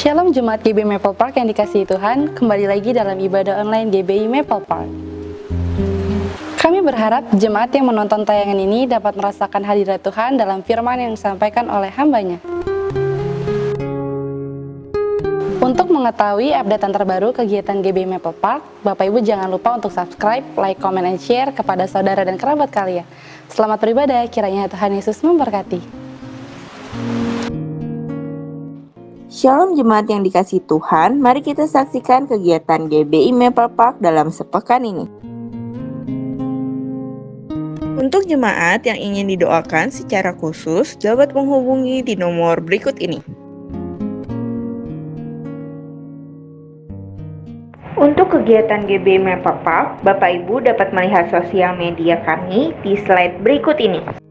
Shalom Jemaat GBI Maple Park yang dikasihi Tuhan, kembali lagi dalam ibadah online GBI Maple Park. Kami berharap jemaat yang menonton tayangan ini dapat merasakan hadirat Tuhan dalam firman yang disampaikan oleh hamba-Nya. Untuk mengetahui update terbaru kegiatan GBI Maple Park, Bapak Ibu jangan lupa untuk subscribe, like, comment, and share kepada saudara dan kerabat kalian. Selamat beribadah, kiranya Tuhan Yesus memberkati. Shalom jemaat yang dikasihi Tuhan, mari kita saksikan kegiatan GBI Maple Park dalam sepekan ini. Untuk jemaat yang ingin didoakan secara khusus, dapat menghubungi di nomor berikut ini. Untuk kegiatan GBI Maple Park, Bapak Ibu dapat melihat sosial media kami di slide berikut ini.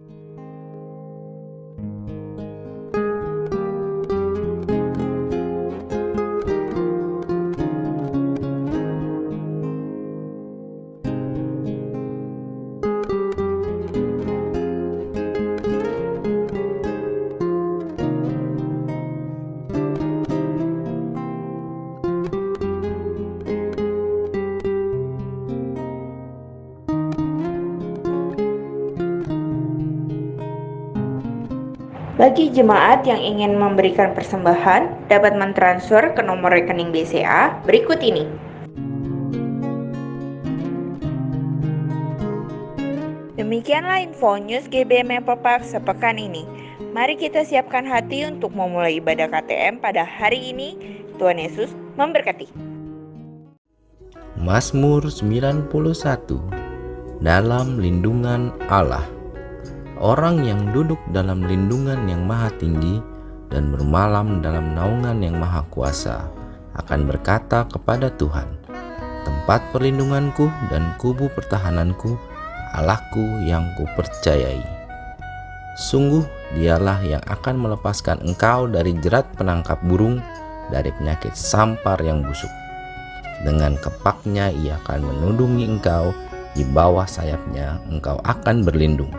Bagi jemaat yang ingin memberikan persembahan, dapat mentransfer ke nomor rekening BCA berikut ini. Demikianlah info news GBI Maple Park sepekan ini. Mari kita siapkan hati untuk memulai ibadah KTM pada hari ini. Tuhan Yesus memberkati. Mazmur 91. Dalam lindungan Allah. Orang yang duduk dalam lindungan yang maha tinggi dan bermalam dalam naungan yang maha kuasa akan berkata kepada Tuhan, tempat perlindunganku dan kubu pertahananku, Allahku yang kupercayai. Sungguh dialah yang akan melepaskan engkau dari jerat penangkap burung, dari penyakit sampar yang busuk. Dengan kepaknya ia akan menudungi engkau, di bawah sayapnya engkau akan berlindung.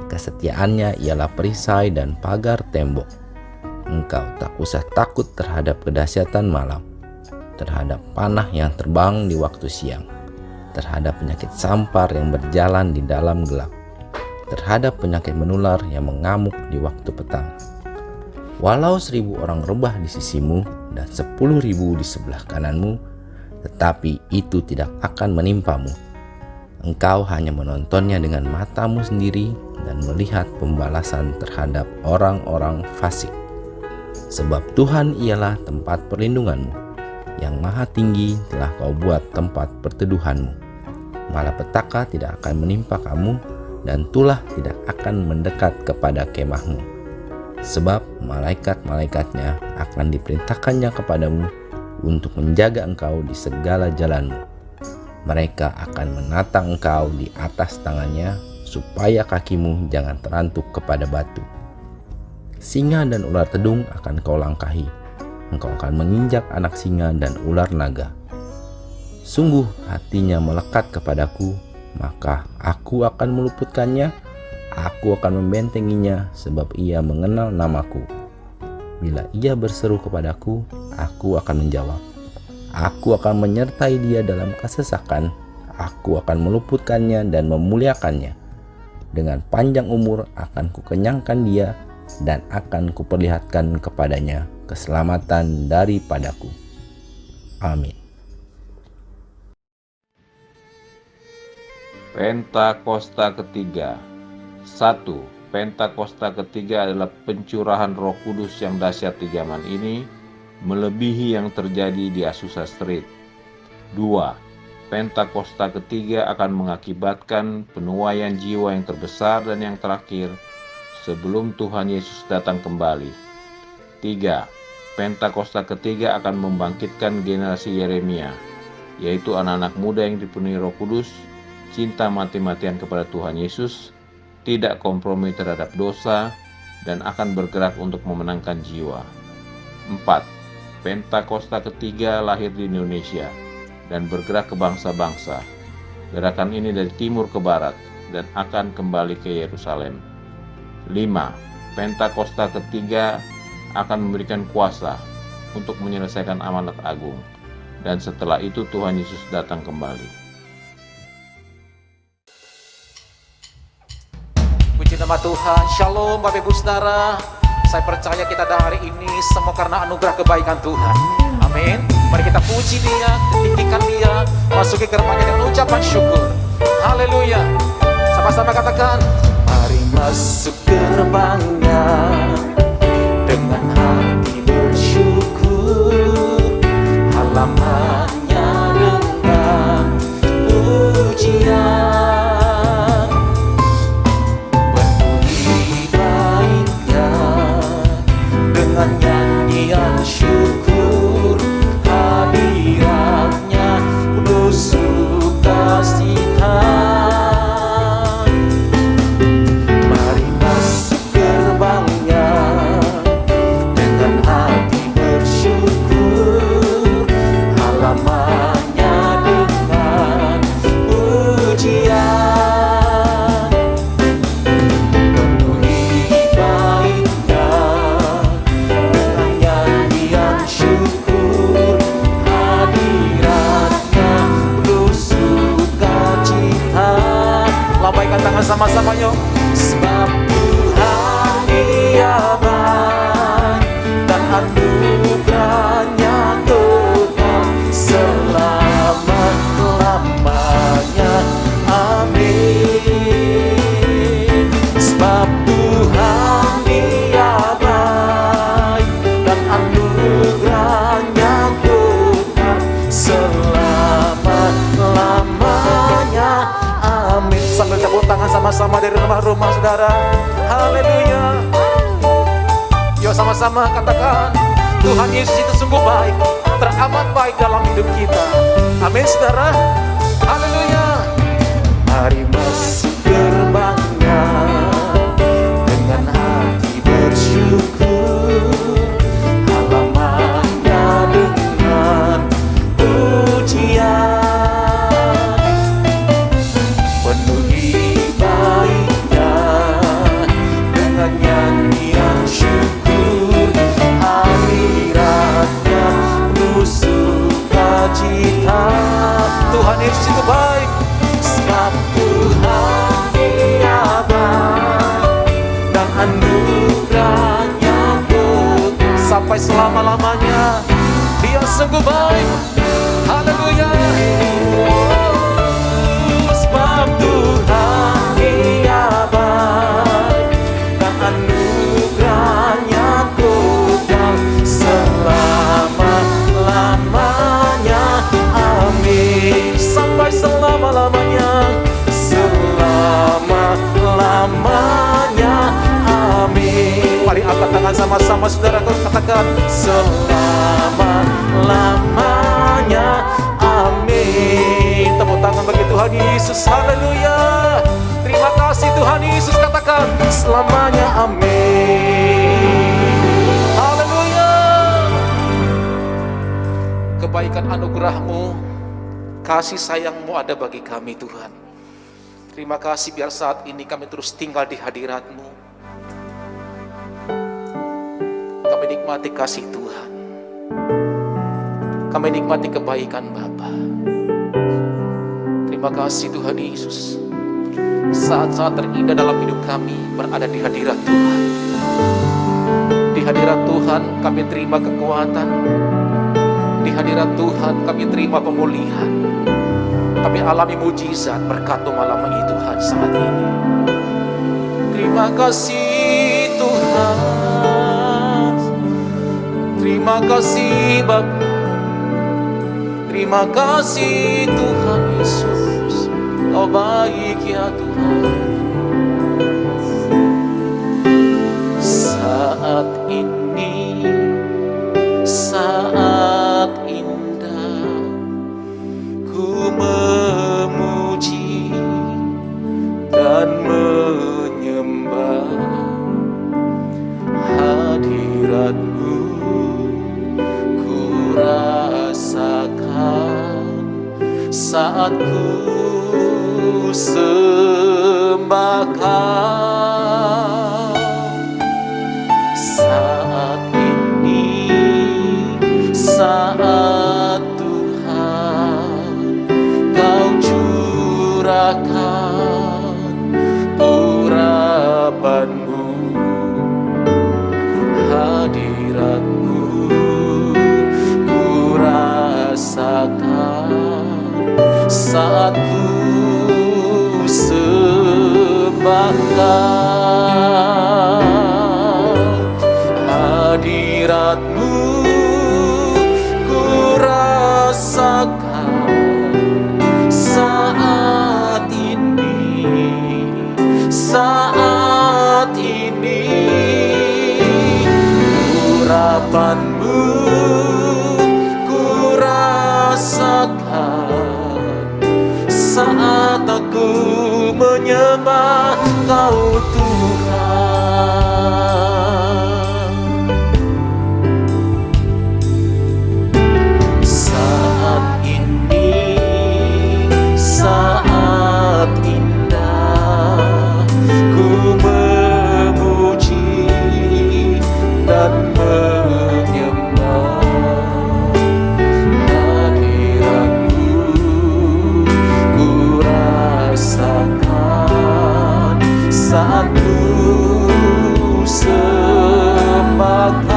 Kesetiaannya ialah perisai dan pagar tembok. Engkau tak usah takut terhadap kedahsyatan malam, terhadap panah yang terbang di waktu siang, terhadap penyakit sampar yang berjalan di dalam gelap, terhadap penyakit menular yang mengamuk di waktu petang. Walau 1.000 orang rebah di sisimu dan 10.000 di sebelah kananmu, tetapi itu tidak akan menimpamu. Engkau hanya menontonnya dengan matamu sendiri dan melihat pembalasan terhadap orang-orang fasik. Sebab Tuhan ialah tempat perlindunganmu, yang maha tinggi telah kau buat tempat perteduhanmu. Malapetaka tidak akan menimpa kamu, dan tulah tidak akan mendekat kepada kemahmu. Sebab malaikat-malaikatnya akan diperintahkannya kepadamu untuk menjaga engkau di segala jalanmu. Mereka akan menatang engkau di atas tangannya, supaya kakimu jangan terantuk kepada batu. Singa dan ular tedung akan kau langkahi. Engkau akan menginjak anak singa dan ular naga. Sungguh hatinya melekat kepadaku, maka aku akan meluputkannya. Aku akan membentenginya, sebab ia mengenal namaku. Bila ia berseru kepadaku, aku akan menjawab. Aku akan menyertai dia dalam kesesakan. Aku akan meluputkannya dan memuliakannya. Dengan panjang umur akan kukenyangkan dia, dan akan kuperlihatkan kepadanya keselamatan daripadaku. Amin. Pentakosta ketiga. 1. Pentakosta ketiga adalah pencurahan Roh Kudus yang dahsyat di zaman ini, melebihi yang terjadi di Azusa Street. 2. Pentakosta ketiga akan mengakibatkan penuaian jiwa yang terbesar dan yang terakhir sebelum Tuhan Yesus datang kembali. 3. Pentakosta ketiga akan membangkitkan generasi Yeremia, yaitu anak-anak muda yang dipenuhi Roh Kudus, cinta mati-matian kepada Tuhan Yesus, tidak kompromi terhadap dosa, dan akan bergerak untuk memenangkan jiwa. 4. Pentakosta ketiga lahir di Indonesia dan bergerak ke bangsa-bangsa. Gerakan ini dari timur ke barat dan akan kembali ke Yerusalem. 5. Pentakosta ketiga akan memberikan kuasa, untuk menyelesaikan amanat agung. Dan setelah itu Tuhan Yesus datang kembali. Puji nama Tuhan. Shalom Bapak Ibu Saudara. Saya percaya kita hari ini semua karena anugerah kebaikan Tuhan. Amin. Mari kita puji Dia, tinggikan Dia, masuki gerbangnya dengan ucapan syukur. Haleluya. Sama-sama katakan, mari masuk gerbangnya dengan hati bersyukur, halamannya dengan pujian, penuhi baiknya dengan nyanyian syukur, hadiratnya penuh sukacita. Mari masuk gerbangnya dengan hati bersyukur, halamannya dengan pujian, penuhi baiknya dengan nyanyian syukur, hadiratnya penuh sukacita. Lambaikan tangan sama-sama yuk. Sebab Tuhan Dia baik dan anugerahnya kekal selama-lamanya. Amin. Sebab Tuhan Dia baik dan anugerahnya kekal selama-lamanya. Amin. Sambil tepuk tangan sama-sama dari rumah-rumah saudara. Haleluya. Yuk sama-sama katakan, Tuhan Yesus itu sungguh baik, teramat baik dalam hidup kita. Amin saudara. Haleluya. Mari masuk gerbangnya dengan hati bersyukur, halamannya dengan pujian, penuhi baiknya dengan nyanyian syukur, hadiratnya penuh sukacita. Tuhan Yesus itu baik. Sebab Tuhan Dia baik dan anugerahnya kekal sampai selama-lamanya. Dia sungguh baik. Haleluya. Sebab Tuhan Dia baik dan anugerahnya kekal selama-lamanya. Amin. Sampai selama-lamanya, selama-lamanya. Amin. Mari angkat tangan sama-sama saudara, katakan selama-lamanya. Amin. Tepuk tangan bagi Tuhan Yesus. Haleluya. Terima kasih Tuhan Yesus. Katakan selamanya. Amin. Haleluya. Kebaikan anugerah-Mu, kasih sayang-Mu ada bagi kami Tuhan. Terima kasih biar saat ini kami terus tinggal di hadirat-Mu. Kami nikmati kasih Tuhan. Kami nikmati kebaikan Bapa. Terima kasih Tuhan Yesus. Saat-saat terindah dalam hidup kami berada di hadirat Tuhan. Di hadirat Tuhan kami terima kekuatan. Di hadirat Tuhan kami terima pemulihan. Kami alami mujizat berkat malam ini Tuhan saat ini. Terima kasih Tuhan. Terima kasih Bapa. Terima kasih Tuhan Yesus. Kau baik ya Tuhan. Saat ini saat indah ku memuji dan menyembah hadirat-Mu. Ku rasakan saat ku sembah Kau. Saat ini saat Tuhan Kau curahkan urapan-Mu, hadirat-Mu ku rasakan saat ku sembahkan. Hadirat-Mu ku rasakan saat ini, saat ini. Urapan-Mu ku rasakan saat aku menyembah Kau Tuhan. Saat ini, saat indah, ku memuji dan menyembah. Hadirat-Mu ku rasakan saat ku sembahkan.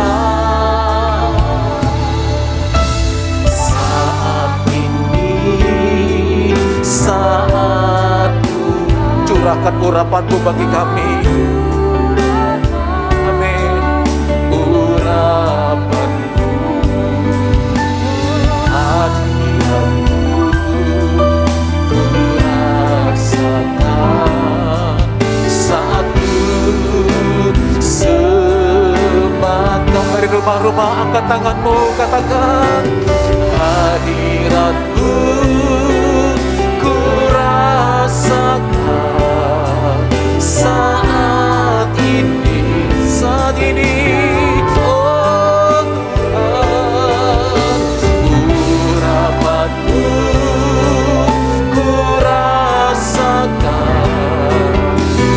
Saat ini, saat curahkan urapan-Mu bagi kami. Amin. Urapan-Mu, hadirat-Mu ku rasakan saat ku sembahkan. Dari rumah-rumah angkat tangan-Mu, katakan hadirat-Mu ku rasakan saat ini, saat ini. Oh Tuhan, urapan-Mu ku rasakan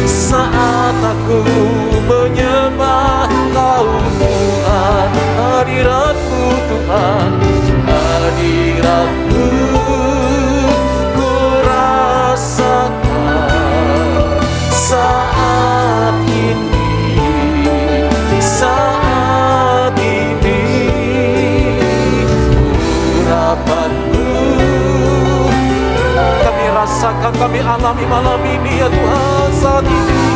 saat aku menyembah Kau Tuhan. Hadirat-Mu Tuhan, hadirat-Mu ku rasakan saat ini, saat ini. Urapan-Mu kami rasakan, kami alami malam ini ya Tuhan, saat ini.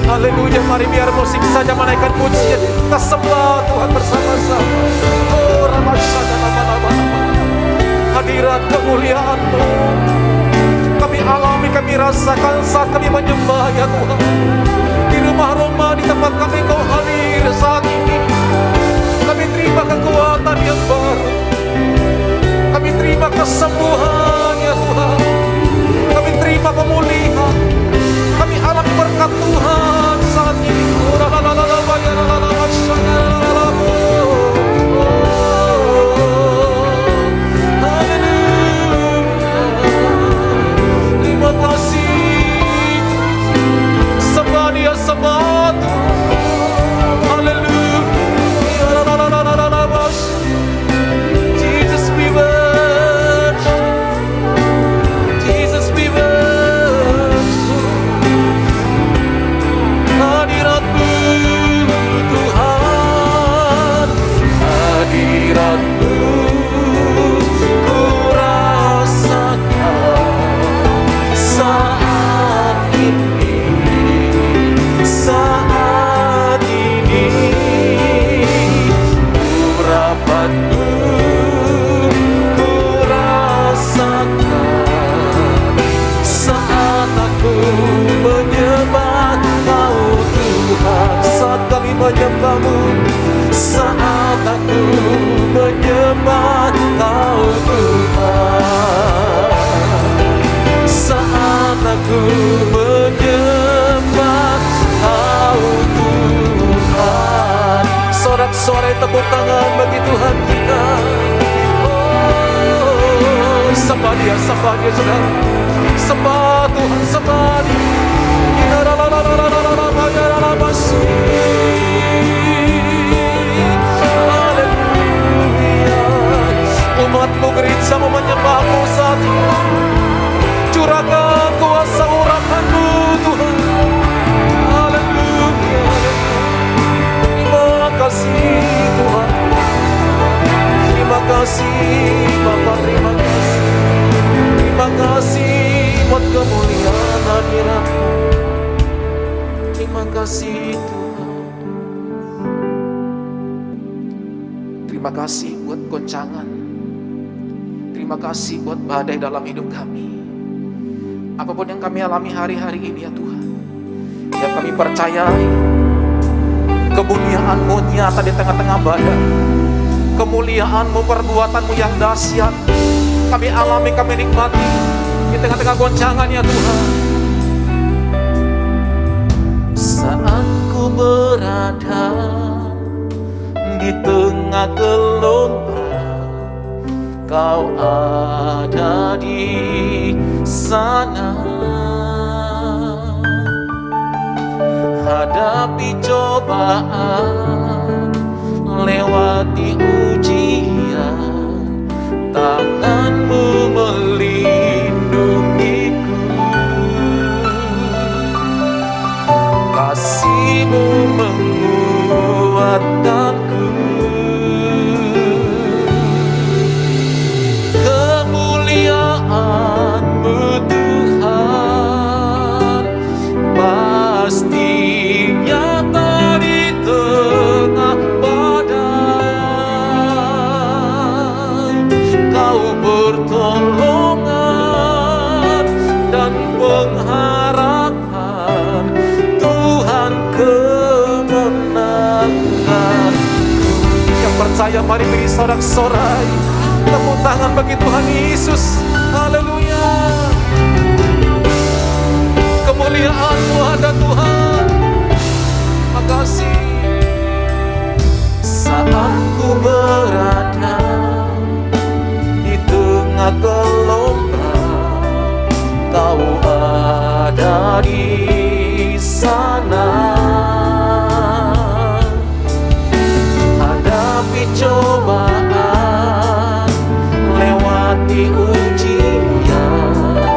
Haleluya, mari biar musik saja menaikkan pujian, kita sembah Tuhan bersama-sama. Oh Ramasana nama-nama, hadirat kemuliaan-Mu kami alami, kami rasakan saat kami menyembah ya Tuhan. Di rumah-rumah, di tempat kami Kau hadir saat ini. Kami terima kekuatan yang baru, kami terima kesembuhan ya Tuhan, kami terima pemulihan, kami alami berkat Tuhan saat ini. Terima kasih, sembah Dia, sembah Tuhan. Haleluya. Jesus we worship, Jesus we worship. Hadirat-Mu Tuhan, hadirat-Mu ku rasakan saat ini, saat ini. Urapan-Mu ku rasakan saat aku menyembah Kau Tuhan. Saat kami menyembah-Mu, saat aku menyembah Kau Tuhan. Saat aku menyembah Kau Tuhan. Sorak-sorai tepuk tangan bagi Tuhan kita. Oh, sembah Dia, saudara. Sembah Tuhan, sembah Dia. Haleluya. kasih Bapa, terima kasih. Terima kasih buat kemuliaan hadirat-Mu. Terima kasih Tuhan. Terima kasih buat goncangan. Terima kasih buat badai dalam hidup kami. Apapun yang kami alami hari-hari ini ya Tuhan, yang kami percayai kemuliaan-Mu nyata di tengah-tengah badai. Kemuliaan-Mu, perbuatan-Mu yang dahsyat kami alami, kami nikmati di tengah-tengah goncangan ya Tuhan. Saat ku berada di tengah gelombang, Kau ada di sana. Hadapi cobaan, lewati ujian, tangan-Mu melindungiku. Kasih-Mu menguatkanku. Kemuliaan-Mu Tuhan pasti nyata di tengah badai. Kau pertolongan dan pengharapan, Tuhan kemenanganku. Yang percaya mari beri sorak-sorai tepuk tangan bagi Tuhan Yesus. Haleluya. Kemuliaan-Mu ada Tuhan. Makasih. Saat ku berada di tengah gelombang, Kau ada di sana. Hadapi cobaan, lewati ujian,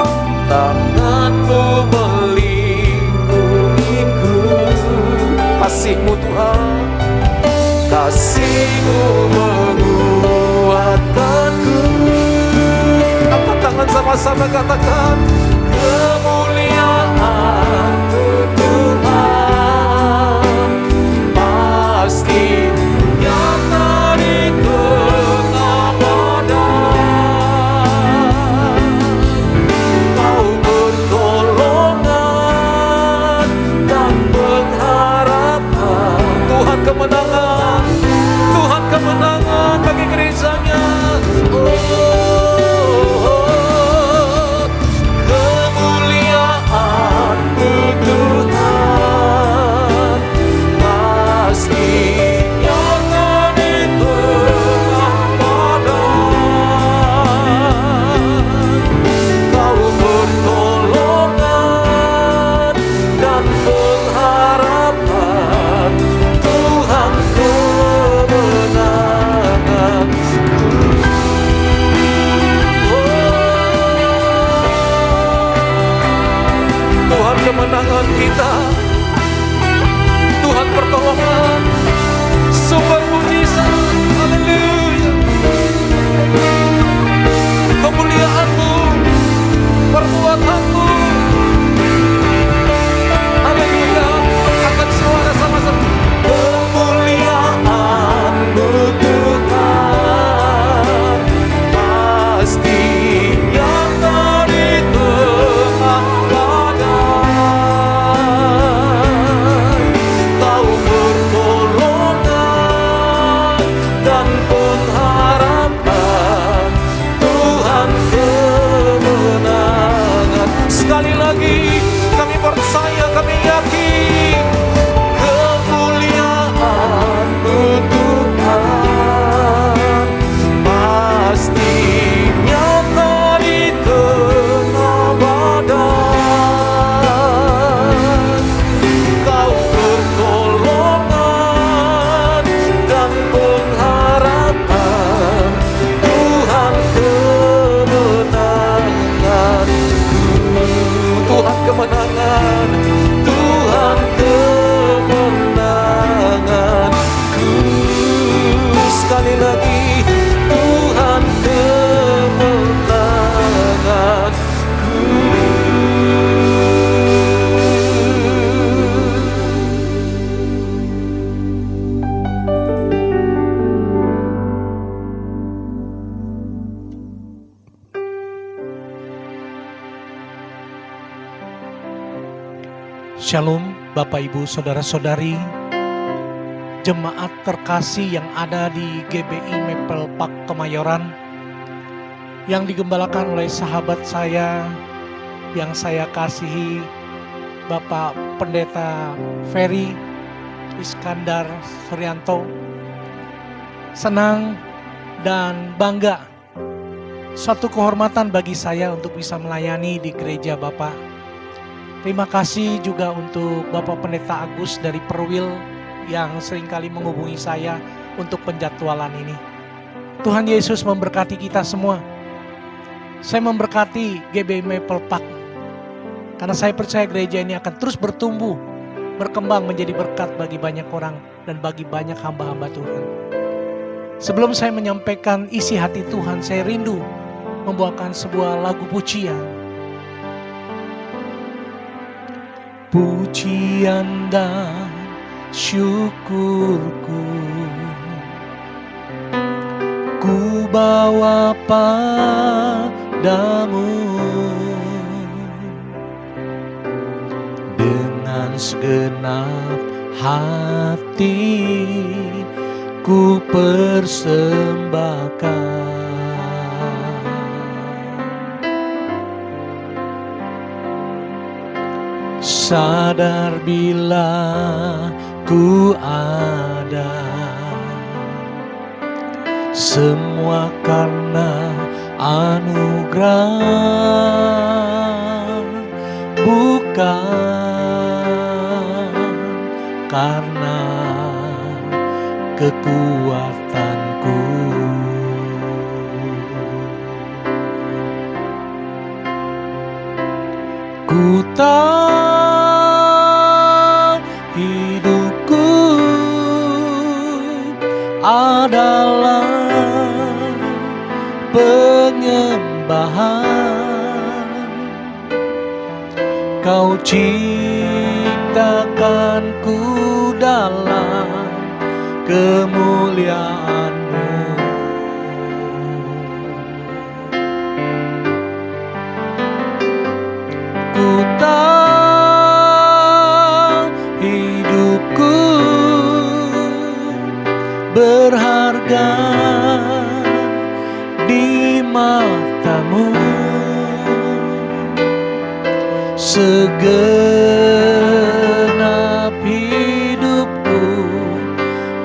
tangan-Mu melindungiku. Kasih-Mu Tuhan, kasih-Mu menguatkanku. Angkat tangan sama-sama katakan, kemuliaan-Mu Tuhan pasti nyata di tengah badai. Kau pertolongan dan pengharapan. Tuhan kemenangan, Tuhan kemenangan bagi gerejanya. Oh, Shalom Bapak Ibu Saudara-saudari, jemaat terkasih yang ada di GBI Maple Park Kemayoran, yang digembalakan oleh sahabat saya yang saya kasihi, Bapak Pendeta Ferry Iskandar Suryanto. Senang dan bangga, suatu kehormatan bagi saya untuk bisa melayani di gereja Bapak. Terima kasih juga untuk Bapak Pendeta Agus dari Perwil yang seringkali menghubungi saya untuk penjadwalan ini. Tuhan Yesus memberkati kita semua. Saya memberkati GBI Maple Park karena saya percaya gereja ini akan terus bertumbuh, berkembang menjadi berkat bagi banyak orang dan bagi banyak hamba-hamba Tuhan. Sebelum saya menyampaikan isi hati Tuhan, saya rindu membawakan sebuah lagu pujian. Pujian dan syukurku ku bawa padamu, dengan segenap hati ku persembahkan. Sadar bila ku ada, semua karena anugerah, bukan karena kekuatanku. Ku tahu hidupku adalah penyembahan. Kau ciptakanku dalam kemuliaan-Mu. Ku tahu hidupku berharga di mata-Mu. Segenap hidupku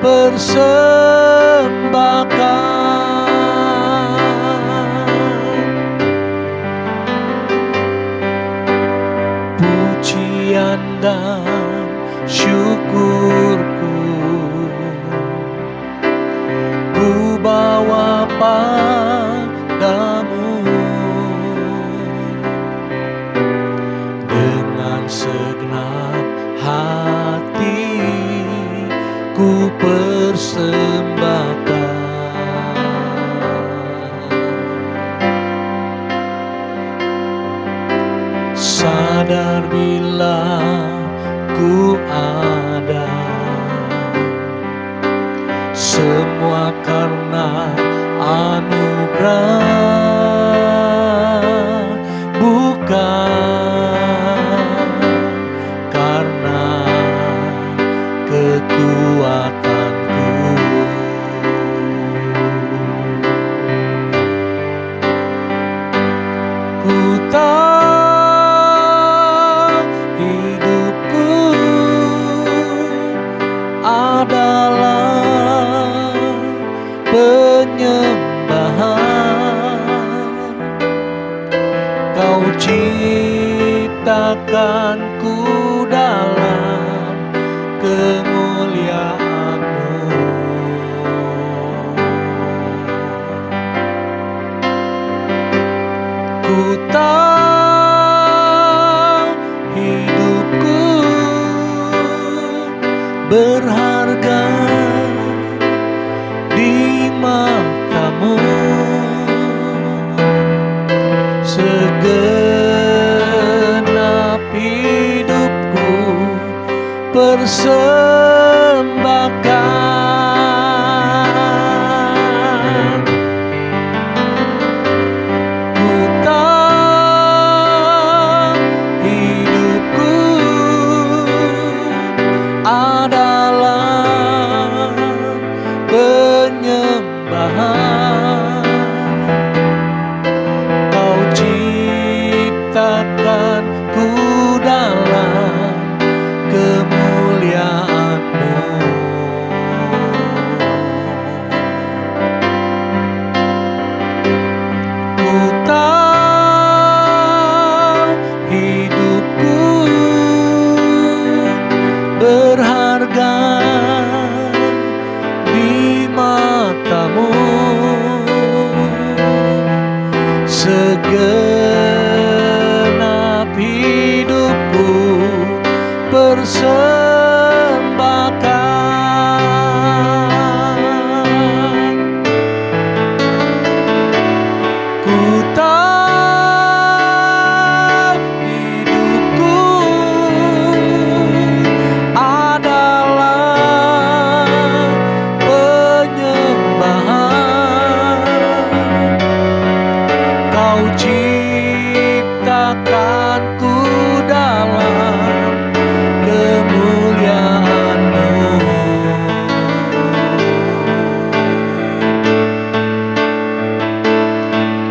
persembahkan. Pujian dan syukurku ku bawa padamu, dengan segenap hati ku persembahkan. Sadar bila ku ada, semua karena anugerah, bukan karena kekuatanku. Ku tahu hidupku adalah penyembahan. Kau ciptakanku dalam kemuliaan-Mu. Ku tahu hidupku berharga di mata-Mu. Segenap hidupku persembahkan. Ku tahu hidupku segenap hidupku persembahkan. Ku tahu hidupku adalah penyembahan. Kau ciptakanku dalam kemuliaan-Mu.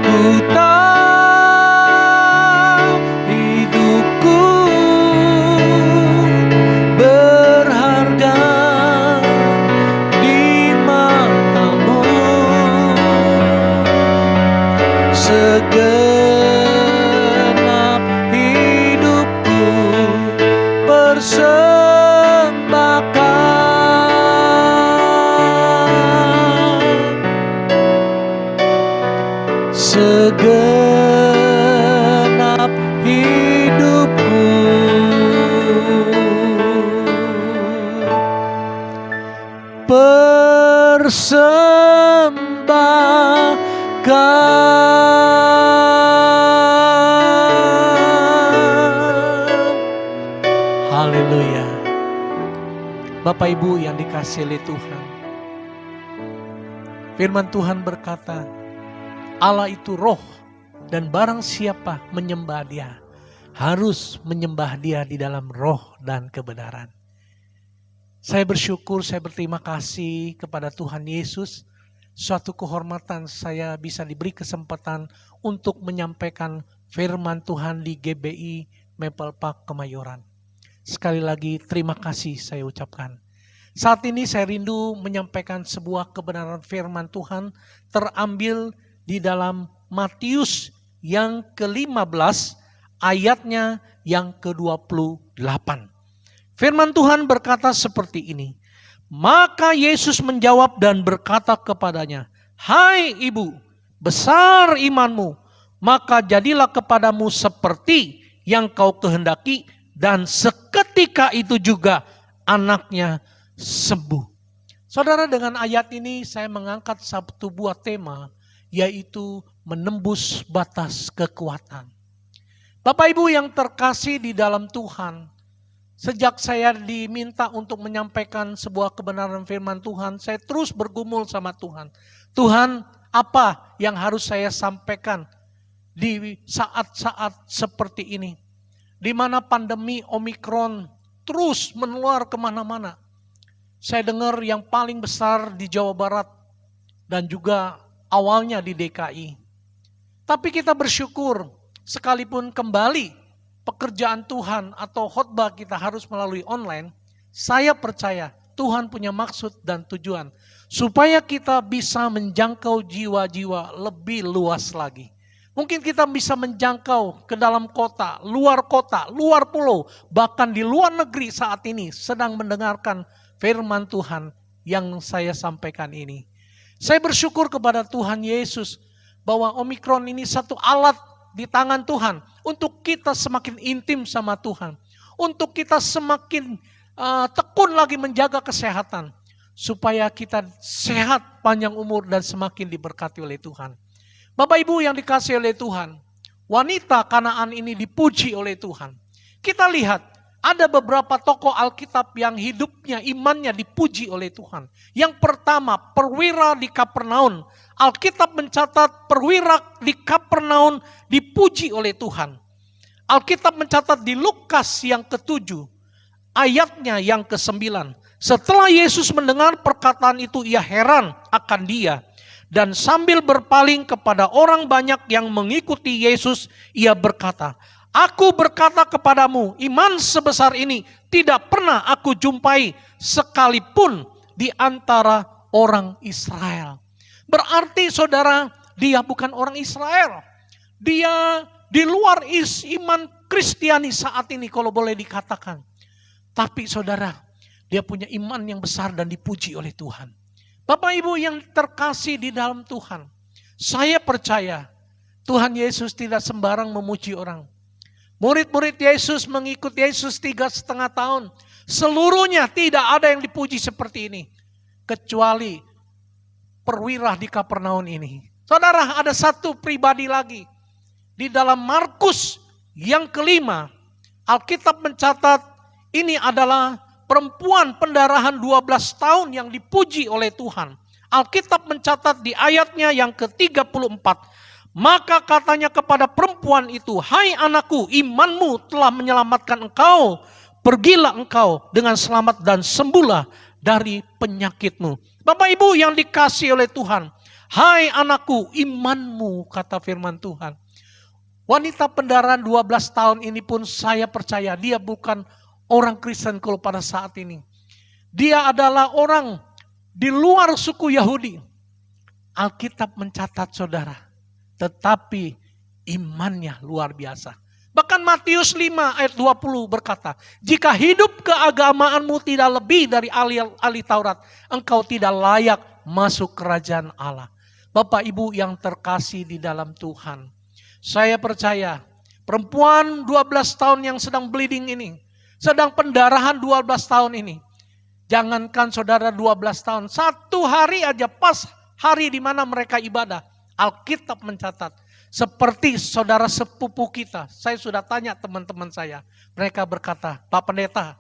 Ku tahu hidupku berharga di mata-Mu. Segenap hidupku persembahkan. Segenap hidupku persembahkan. Haleluya. Bapak Ibu yang dikasihi oleh Tuhan, firman Tuhan berkata, Allah itu roh, dan barang siapa menyembah Dia harus menyembah Dia di dalam roh dan kebenaran. Saya bersyukur, saya berterima kasih kepada Tuhan Yesus. Suatu kehormatan saya bisa diberi kesempatan untuk menyampaikan firman Tuhan di GBI Maple Park Kemayoran. Sekali lagi terima kasih saya ucapkan. Saat ini saya rindu menyampaikan sebuah kebenaran firman Tuhan terambil di dalam Matius yang ke-15 ayatnya yang ke-28. Firman Tuhan berkata seperti ini. Maka Yesus menjawab dan berkata kepadanya, "Hai ibu, besar imanmu, maka jadilah kepadamu seperti yang kau kehendaki." Dan seketika itu juga anaknya sembuh. Saudara, dengan ayat ini saya mengangkat satu buah tema, yaitu menembus batas kekuatan. Bapak Ibu yang terkasih di dalam Tuhan, sejak saya diminta untuk menyampaikan sebuah kebenaran firman Tuhan, saya terus bergumul sama Tuhan. Tuhan, apa yang harus saya sampaikan di saat-saat seperti ini? Di mana pandemi Omikron terus menular kemana-mana. Saya dengar yang paling besar di Jawa Barat dan juga awalnya di DKI. Tapi kita bersyukur, sekalipun kembali pekerjaan Tuhan atau khotbah kita harus melalui online, saya percaya Tuhan punya maksud dan tujuan supaya kita bisa menjangkau jiwa-jiwa lebih luas lagi. Mungkin kita bisa menjangkau ke dalam kota, luar pulau, bahkan di luar negeri saat ini sedang mendengarkan firman Tuhan yang saya sampaikan ini. Saya bersyukur kepada Tuhan Yesus bahwa Omikron ini satu alat di tangan Tuhan untuk kita semakin intim sama Tuhan. Untuk kita semakin tekun lagi menjaga kesehatan. Supaya kita sehat, panjang umur dan semakin diberkati oleh Tuhan. Bapak Ibu yang dikasihi oleh Tuhan, wanita Kanaan ini dipuji oleh Tuhan. Kita lihat ada beberapa tokoh Alkitab yang hidupnya, imannya dipuji oleh Tuhan. Yang pertama, perwira di Kapernaum. Alkitab mencatat perwira di Kapernaum dipuji oleh Tuhan. Alkitab mencatat di Lukas yang ke-7, ayatnya yang ke-9. Setelah Yesus mendengar perkataan itu, ia heran akan dia. Dan sambil berpaling kepada orang banyak yang mengikuti Yesus, ia berkata, "Aku berkata kepadamu, iman sebesar ini tidak pernah aku jumpai sekalipun di antara orang Israel." Berarti saudara, dia bukan orang Israel. Dia di luar iman Kristiani saat ini kalau boleh dikatakan. Tapi saudara, dia punya iman yang besar dan dipuji oleh Tuhan. Bapak Ibu yang terkasih di dalam Tuhan, saya percaya Tuhan Yesus tidak sembarang memuji orang. Murid-murid Yesus mengikut Yesus 3,5 tahun. Seluruhnya tidak ada yang dipuji seperti ini. Kecuali perwira di Kapernaum ini. Saudara, ada satu pribadi lagi. Di dalam Markus yang kelima, Alkitab mencatat ini adalah perempuan pendarahan 12 tahun yang dipuji oleh Tuhan. Alkitab mencatat di ayatnya yang ke-34. Maka katanya kepada perempuan itu, hai anakku, imanmu telah menyelamatkan engkau. Pergilah engkau dengan selamat dan sembuhlah dari penyakitmu. Bapak Ibu yang dikasihi oleh Tuhan. Hai anakku, imanmu, kata firman Tuhan. Wanita pendarahan 12 tahun ini pun saya percaya dia bukan orang Kristen kalau pada saat ini. Dia adalah orang di luar suku Yahudi. Alkitab mencatat saudara. Tetapi imannya luar biasa. Bahkan Matius 5 ayat 20 berkata, jika hidup keagamaanmu tidak lebih dari ahli Taurat, engkau tidak layak masuk kerajaan Allah. Bapak Ibu yang terkasih di dalam Tuhan, saya percaya perempuan 12 tahun yang sedang bleeding ini, sedang pendarahan 12 tahun ini, jangankan saudara 12 tahun, satu hari aja pas hari di mana mereka ibadah, Alkitab mencatat, seperti saudara sepupu kita, saya sudah tanya teman-teman saya, mereka berkata, Pak Pendeta,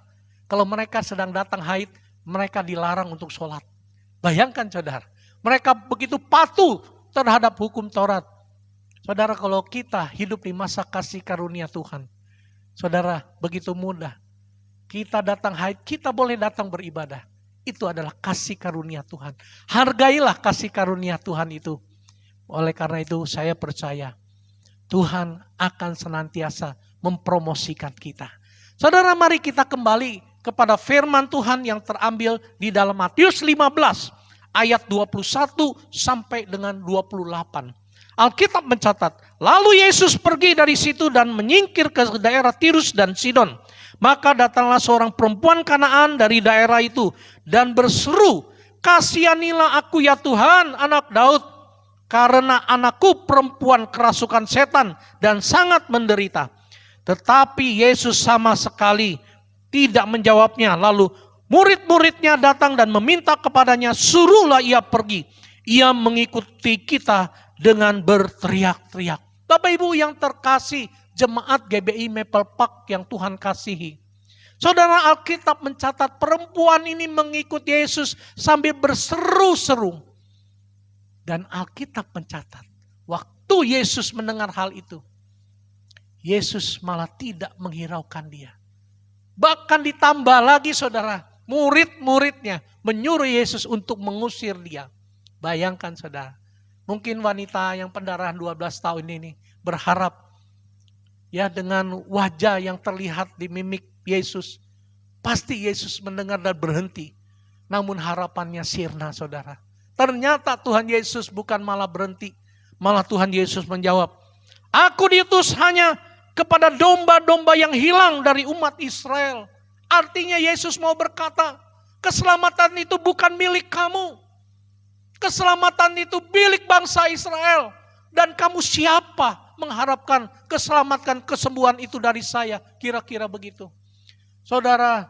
kalau mereka sedang datang haid, mereka dilarang untuk sholat. Bayangkan saudara, mereka begitu patuh terhadap hukum Taurat. Saudara, kalau kita hidup di masa kasih karunia Tuhan, saudara, begitu mudah. Kita datang haid, kita boleh datang beribadah. Itu adalah kasih karunia Tuhan. Hargailah kasih karunia Tuhan itu. Oleh karena itu saya percaya Tuhan akan senantiasa mempromosikan kita. Saudara, mari kita kembali kepada firman Tuhan yang terambil di dalam Matius 15 ayat 21 sampai dengan 28. Alkitab mencatat, lalu Yesus pergi dari situ dan menyingkir ke daerah Tirus dan Sidon. Maka datanglah seorang perempuan Kanaan dari daerah itu dan berseru, kasihanilah aku ya Tuhan, anak Daud. Karena anakku perempuan kerasukan setan dan sangat menderita. Tetapi Yesus sama sekali tidak menjawabnya. Lalu murid-muridnya datang dan meminta kepadanya, suruhlah ia pergi. Ia mengikuti kita dengan berteriak-teriak. Bapak Ibu yang terkasih, jemaat GBI Maple Park yang Tuhan kasihi. Saudara, Alkitab mencatat perempuan ini mengikuti Yesus sambil berseru-seru. Dan Alkitab mencatat, waktu Yesus mendengar hal itu, Yesus malah tidak menghiraukan dia. Bahkan ditambah lagi saudara, murid-muridnya menyuruh Yesus untuk mengusir dia. Bayangkan saudara, mungkin wanita yang pendarahan 12 tahun ini berharap ya dengan wajah yang terlihat di mimik Yesus, pasti Yesus mendengar dan berhenti. Namun harapannya sirna saudara. Ternyata Tuhan Yesus bukan malah berhenti. Malah Tuhan Yesus menjawab, aku diutus hanya kepada domba-domba yang hilang dari umat Israel. Artinya Yesus mau berkata, keselamatan itu bukan milik kamu. Keselamatan itu milik bangsa Israel. Dan kamu siapa mengharapkan keselamatan kesembuhan itu dari saya? Kira-kira begitu. Saudara,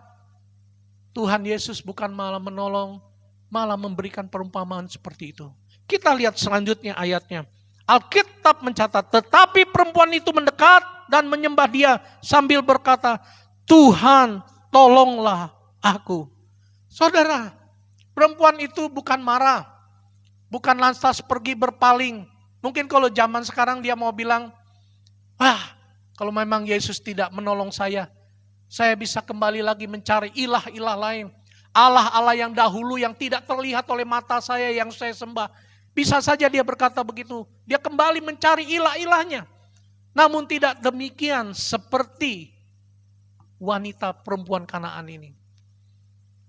Tuhan Yesus bukan malah menolong, malah memberikan perumpamaan seperti itu. Kita lihat selanjutnya ayatnya. Alkitab mencatat, tetapi perempuan itu mendekat dan menyembah dia sambil berkata, Tuhan tolonglah aku. Saudara, perempuan itu bukan marah, bukan lantas pergi berpaling. Mungkin kalau zaman sekarang dia mau bilang, kalau memang Yesus tidak menolong saya bisa kembali lagi mencari ilah-ilah lain. Allah-Allah yang dahulu yang tidak terlihat oleh mata saya yang saya sembah. Bisa saja dia berkata begitu. Dia kembali mencari ilah-ilahnya. Namun tidak demikian seperti wanita perempuan Kanaan ini.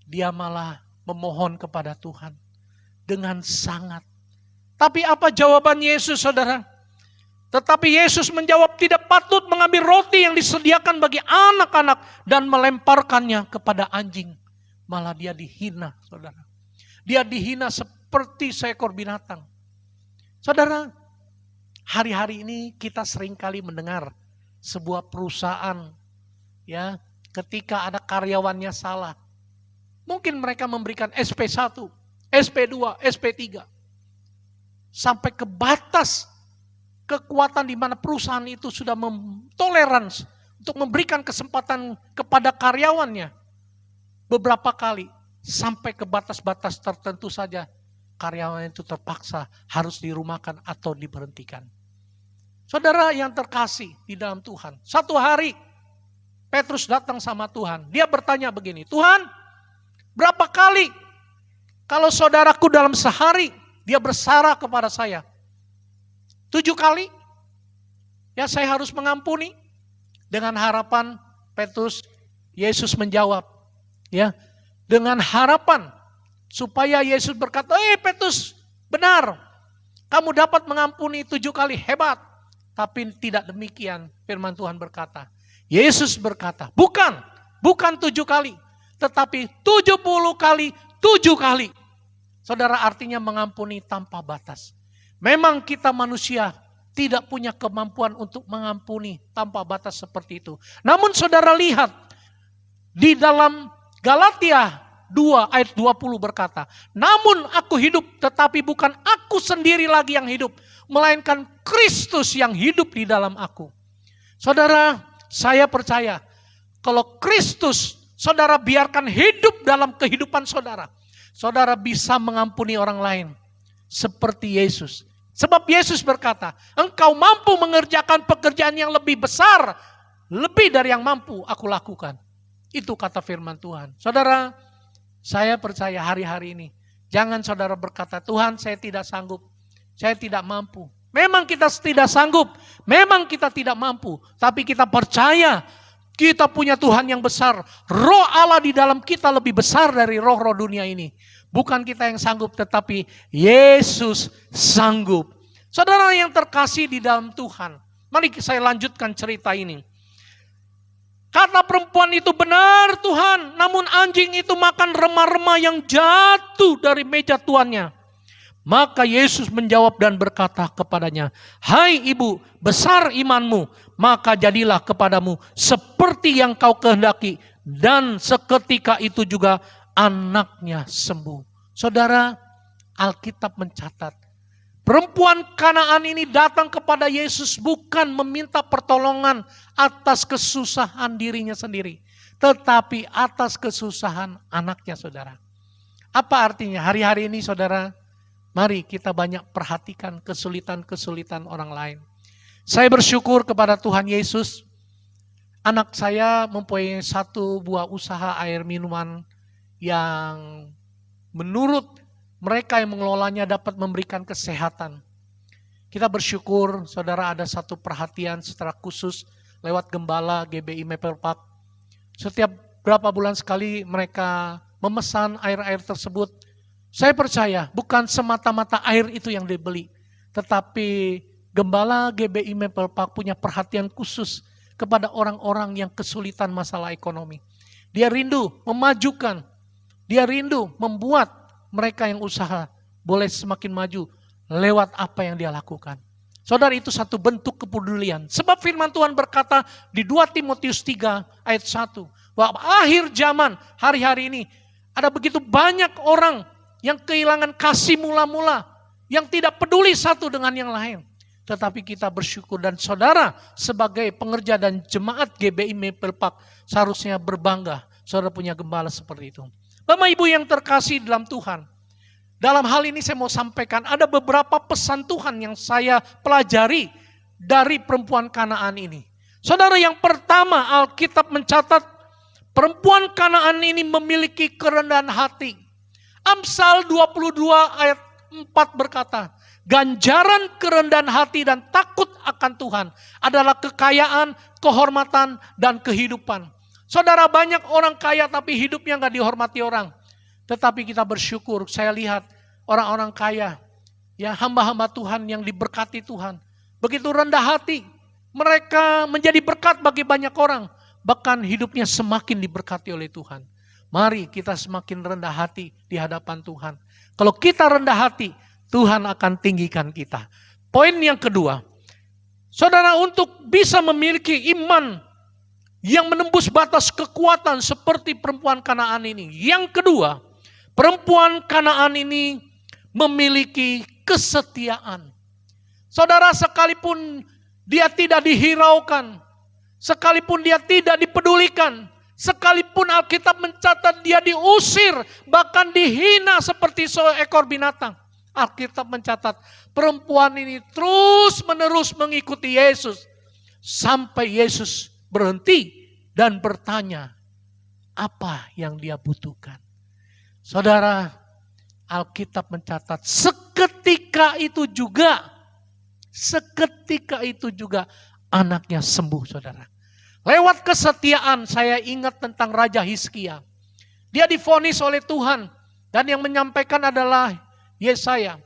Dia malah memohon kepada Tuhan dengan sangat. Tapi apa jawaban Yesus saudara? Tetapi Yesus menjawab, tidak patut mengambil roti yang disediakan bagi anak-anak dan melemparkannya kepada anjing. Malah dia dihina, saudara. Dia dihina seperti seekor binatang. Saudara, hari-hari ini kita seringkali mendengar sebuah perusahaan, ya, ketika ada karyawannya salah, mungkin mereka memberikan SP1, SP2, SP3, sampai ke batas kekuatan di mana perusahaan itu sudah mentoleransi untuk memberikan kesempatan kepada karyawannya beberapa kali, sampai ke batas-batas tertentu saja karyawan itu terpaksa harus dirumahkan atau diberhentikan. Saudara yang terkasih di dalam Tuhan, satu hari Petrus datang sama Tuhan, dia bertanya begini, Tuhan, berapa kali kalau saudaraku dalam sehari dia bersara kepada saya? 7 kali? Ya, saya harus mengampuni. Dengan harapan Petrus, Yesus menjawab, ya, dengan harapan supaya Yesus berkata, Petrus, benar, kamu dapat mengampuni 7 kali, hebat. Tapi tidak demikian, firman Tuhan berkata. Yesus berkata, bukan 7 kali, tetapi 70 kali 7 kali. Saudara, artinya mengampuni tanpa batas. Memang kita manusia tidak punya kemampuan untuk mengampuni tanpa batas seperti itu. Namun saudara lihat, di dalam Galatia 2 ayat 20 berkata, namun aku hidup tetapi bukan aku sendiri lagi yang hidup, melainkan Kristus yang hidup di dalam aku. Saudara, saya percaya kalau Kristus saudara biarkan hidup dalam kehidupan saudara, saudara bisa mengampuni orang lain seperti Yesus. Sebab Yesus berkata, engkau mampu mengerjakan pekerjaan yang lebih besar, lebih dari yang mampu aku lakukan. Itu kata firman Tuhan. Saudara, saya percaya hari-hari ini, jangan saudara berkata, Tuhan saya tidak sanggup, saya tidak mampu. Memang kita tidak sanggup, memang kita tidak mampu, tapi kita percaya kita punya Tuhan yang besar. Roh Allah di dalam kita lebih besar dari roh-roh dunia ini. Bukan kita yang sanggup, tetapi Yesus sanggup. Saudara yang terkasih di dalam Tuhan, mari saya lanjutkan cerita ini. Kata perempuan itu, benar Tuhan, namun anjing itu makan remah-remah yang jatuh dari meja tuannya. Maka Yesus menjawab dan berkata kepadanya, hai ibu, besar imanmu, maka jadilah kepadamu seperti yang kau kehendaki. Dan seketika itu juga anaknya sembuh. Saudara, Alkitab mencatat, perempuan Kanaan ini datang kepada Yesus bukan meminta pertolongan atas kesusahan dirinya sendiri, tetapi atas kesusahan anaknya, saudara. Apa artinya? Hari-hari ini saudara, mari kita banyak perhatikan kesulitan-kesulitan orang lain. Saya bersyukur kepada Tuhan Yesus, anak saya mempunyai satu buah usaha air minuman yang menurut mereka yang mengelolanya dapat memberikan kesehatan. Kita bersyukur saudara ada satu perhatian secara khusus lewat gembala GBI Maple Park. Setiap berapa bulan sekali mereka memesan air-air tersebut. Saya percaya bukan semata-mata air itu yang dibeli, tetapi gembala GBI Maple Park punya perhatian khusus kepada orang-orang yang kesulitan masalah ekonomi. Dia rindu memajukan, dia rindu membuat mereka yang usaha boleh semakin maju lewat apa yang dia lakukan. Saudara, itu satu bentuk kepedulian. Sebab firman Tuhan berkata di 2 Timotius 3 ayat 1, bahwa akhir zaman hari-hari ini ada begitu banyak orang yang kehilangan kasih mula-mula, yang tidak peduli satu dengan yang lain. Tetapi kita bersyukur dan saudara sebagai pengerja dan jemaat GBI Maple Park seharusnya berbangga saudara punya gembala seperti itu. Bapak Ibu yang terkasih dalam Tuhan, dalam hal ini saya mau sampaikan ada beberapa pesan Tuhan yang saya pelajari dari perempuan Kanaan ini. Saudara, yang pertama Alkitab mencatat perempuan Kanaan ini memiliki kerendahan hati. Amsal 22 ayat 4 berkata, ganjaran kerendahan hati dan takut akan Tuhan adalah kekayaan, kehormatan, dan kehidupan. Saudara, banyak orang kaya tapi hidupnya gak dihormati orang. Tetapi kita bersyukur, saya lihat orang-orang kaya, ya hamba-hamba Tuhan yang diberkati Tuhan. Begitu rendah hati, mereka menjadi berkat bagi banyak orang. Bahkan hidupnya semakin diberkati oleh Tuhan. Mari kita semakin rendah hati di hadapan Tuhan. Kalau kita rendah hati, Tuhan akan tinggikan kita. Poin yang kedua, Saudara, untuk bisa memiliki iman yang menembus batas kekuatan seperti perempuan Kanaan ini. Yang kedua, perempuan Kanaan ini memiliki kesetiaan. Saudara, sekalipun dia tidak dihiraukan, sekalipun dia tidak dipedulikan, sekalipun Alkitab mencatat dia diusir, bahkan dihina seperti seekor binatang. Alkitab mencatat perempuan ini terus menerus mengikuti Yesus. Sampai Yesus berhenti dan bertanya apa yang dia butuhkan. Saudara, Alkitab mencatat seketika itu juga anaknya sembuh, saudara. Lewat kesetiaan saya ingat tentang Raja Hizkia. Dia divonis oleh Tuhan dan yang menyampaikan adalah Yesaya.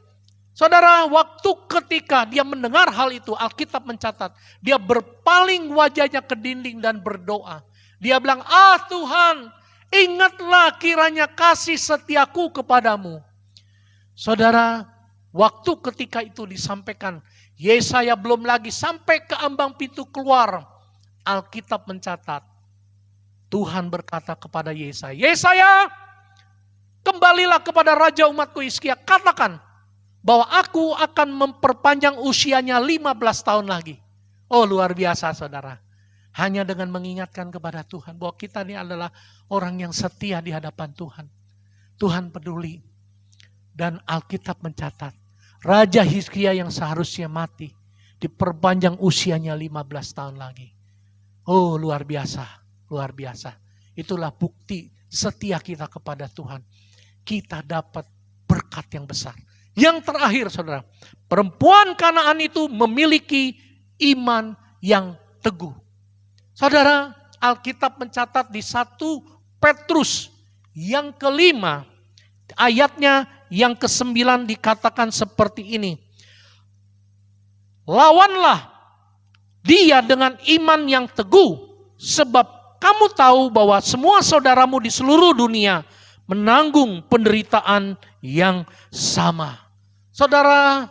Saudara, waktu ketika dia mendengar hal itu, Alkitab mencatat, dia berpaling wajahnya ke dinding dan berdoa. Dia bilang, Tuhan, ingatlah kiranya kasih setiaku kepadamu. Saudara, waktu ketika itu disampaikan, Yesaya belum lagi sampai ke ambang pintu keluar. Alkitab mencatat, Tuhan berkata kepada Yesaya, Yesaya, kembalilah kepada raja umatku Hizkia, katakan bahwa aku akan memperpanjang usianya 15 tahun lagi. Oh, luar biasa, saudara. Hanya dengan mengingatkan kepada Tuhan bahwa kita ini adalah orang yang setia di hadapan Tuhan. Tuhan peduli. Dan Alkitab mencatat, Raja Hizkia yang seharusnya mati diperpanjang usianya 15 tahun lagi. Oh, luar biasa, luar biasa. Itulah bukti setia kita kepada Tuhan. Kita dapat berkat yang besar. Yang terakhir, saudara, perempuan Kanaan itu memiliki iman yang teguh. Saudara, Alkitab mencatat di 1 Petrus yang kelima, ayatnya yang ke-9 dikatakan seperti ini. Lawanlah dia dengan iman yang teguh, sebab kamu tahu bahwa semua saudaramu di seluruh dunia menanggung penderitaan yang sama. Saudara,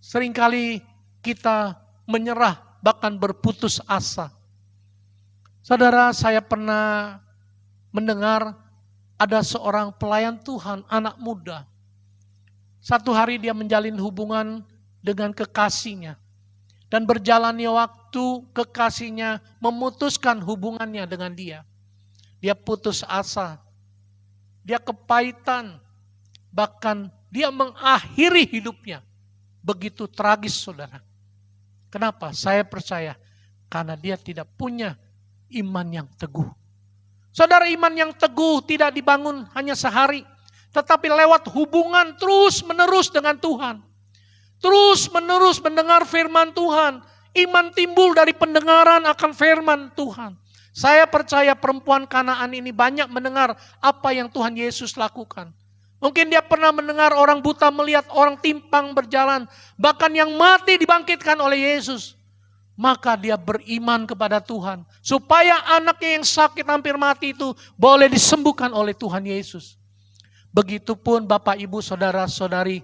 seringkali kita menyerah, bahkan berputus asa. Saudara, saya pernah mendengar ada seorang pelayan Tuhan, anak muda. Satu hari dia menjalin hubungan dengan kekasihnya. Dan berjalannya waktu, kekasihnya memutuskan hubungannya dengan dia. Dia putus asa. Dia kepahitan. Bahkan dia mengakhiri hidupnya. Begitu tragis, saudara. Kenapa? Saya percaya. Karena dia tidak punya iman yang teguh. Saudara, iman yang teguh tidak dibangun hanya sehari. Tetapi lewat hubungan terus menerus dengan Tuhan. Terus menerus mendengar firman Tuhan. Iman timbul dari pendengaran akan firman Tuhan. Saya percaya perempuan Kanaan ini banyak mendengar apa yang Tuhan Yesus lakukan. Mungkin dia pernah mendengar orang buta melihat orang timpang berjalan. Bahkan yang mati dibangkitkan oleh Yesus. Maka dia beriman kepada Tuhan. Supaya anaknya yang sakit hampir mati itu boleh disembuhkan oleh Tuhan Yesus. Begitupun Bapak Ibu Saudara-saudari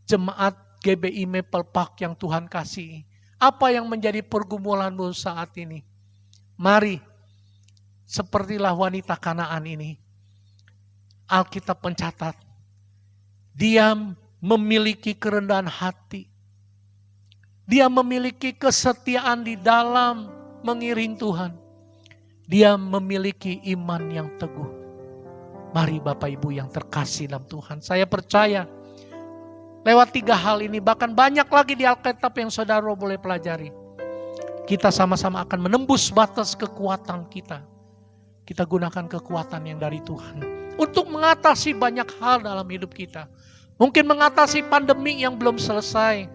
jemaat GBI Maple Park yang Tuhan kasih. Apa yang menjadi pergumulanmu saat ini? Mari, sepertilah wanita Kanaan ini. Alkitab mencatat, dia memiliki kerendahan hati. Dia memiliki kesetiaan di dalam mengiring Tuhan. Dia memiliki iman yang teguh. Mari Bapak Ibu yang terkasih dalam Tuhan. Saya percaya lewat 3 hal ini, bahkan banyak lagi di Alkitab yang saudara boleh pelajari. Kita sama-sama akan menembus batas kekuatan kita. Kita gunakan kekuatan yang dari Tuhan. Untuk mengatasi banyak hal dalam hidup kita. Mungkin mengatasi pandemi yang belum selesai.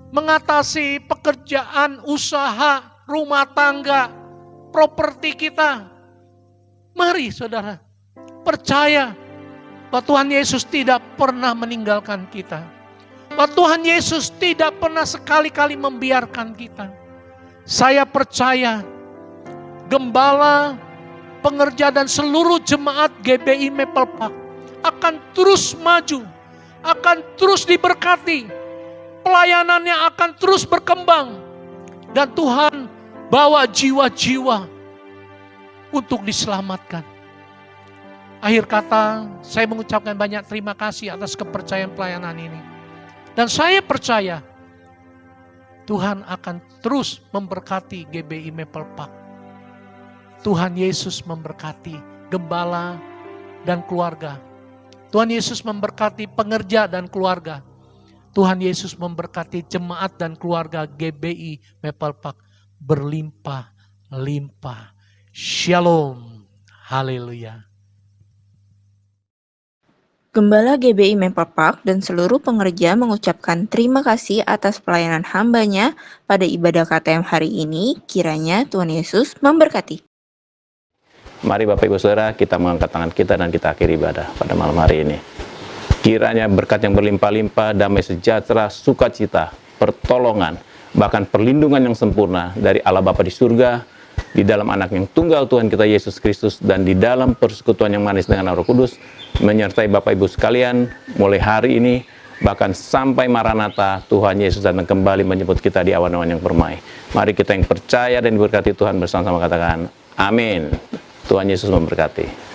Mengatasi pekerjaan, usaha, rumah tangga, properti kita. Mari saudara, percaya bahwa Tuhan Yesus tidak pernah meninggalkan kita. Bahwa Tuhan Yesus tidak pernah sekali-kali membiarkan kita. Saya percaya gembala, pengerja dan seluruh jemaat GBI Maple Park akan terus maju, akan terus diberkati. Pelayanannya akan terus berkembang. Dan Tuhan bawa jiwa-jiwa untuk diselamatkan. Akhir kata, saya mengucapkan banyak terima kasih atas kepercayaan pelayanan ini. Dan saya percaya Tuhan akan terus memberkati GBI Maple Park. Tuhan Yesus memberkati gembala dan keluarga. Tuhan Yesus memberkati pengerja dan keluarga. Tuhan Yesus memberkati jemaat dan keluarga GBI Maple Park berlimpah-limpah. Shalom. Haleluya. Gembala GBI Maple Park dan seluruh pengerja mengucapkan terima kasih atas pelayanan hambanya pada ibadah KTM hari ini. Kiranya Tuhan Yesus memberkati. Mari Bapak Ibu Saudara, kita mengangkat tangan kita dan kita akhiri ibadah pada malam hari ini. Kiranya berkat yang berlimpah-limpah, damai sejahtera, sukacita, pertolongan, bahkan perlindungan yang sempurna dari Allah Bapa di surga, di dalam anak yang tunggal Tuhan kita Yesus Kristus, dan di dalam persekutuan yang manis dengan Roh Kudus, menyertai Bapak Ibu sekalian mulai hari ini, bahkan sampai Maranatha, Tuhan Yesus datang kembali menjemput kita di awan-awan yang permai. Mari kita yang percaya dan diberkati Tuhan bersama-sama katakan, amin. Tuhan Yesus memberkati.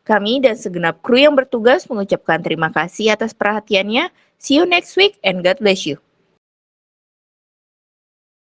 Kami dan segenap kru yang bertugas mengucapkan terima kasih atas perhatiannya. See you next week and God bless you.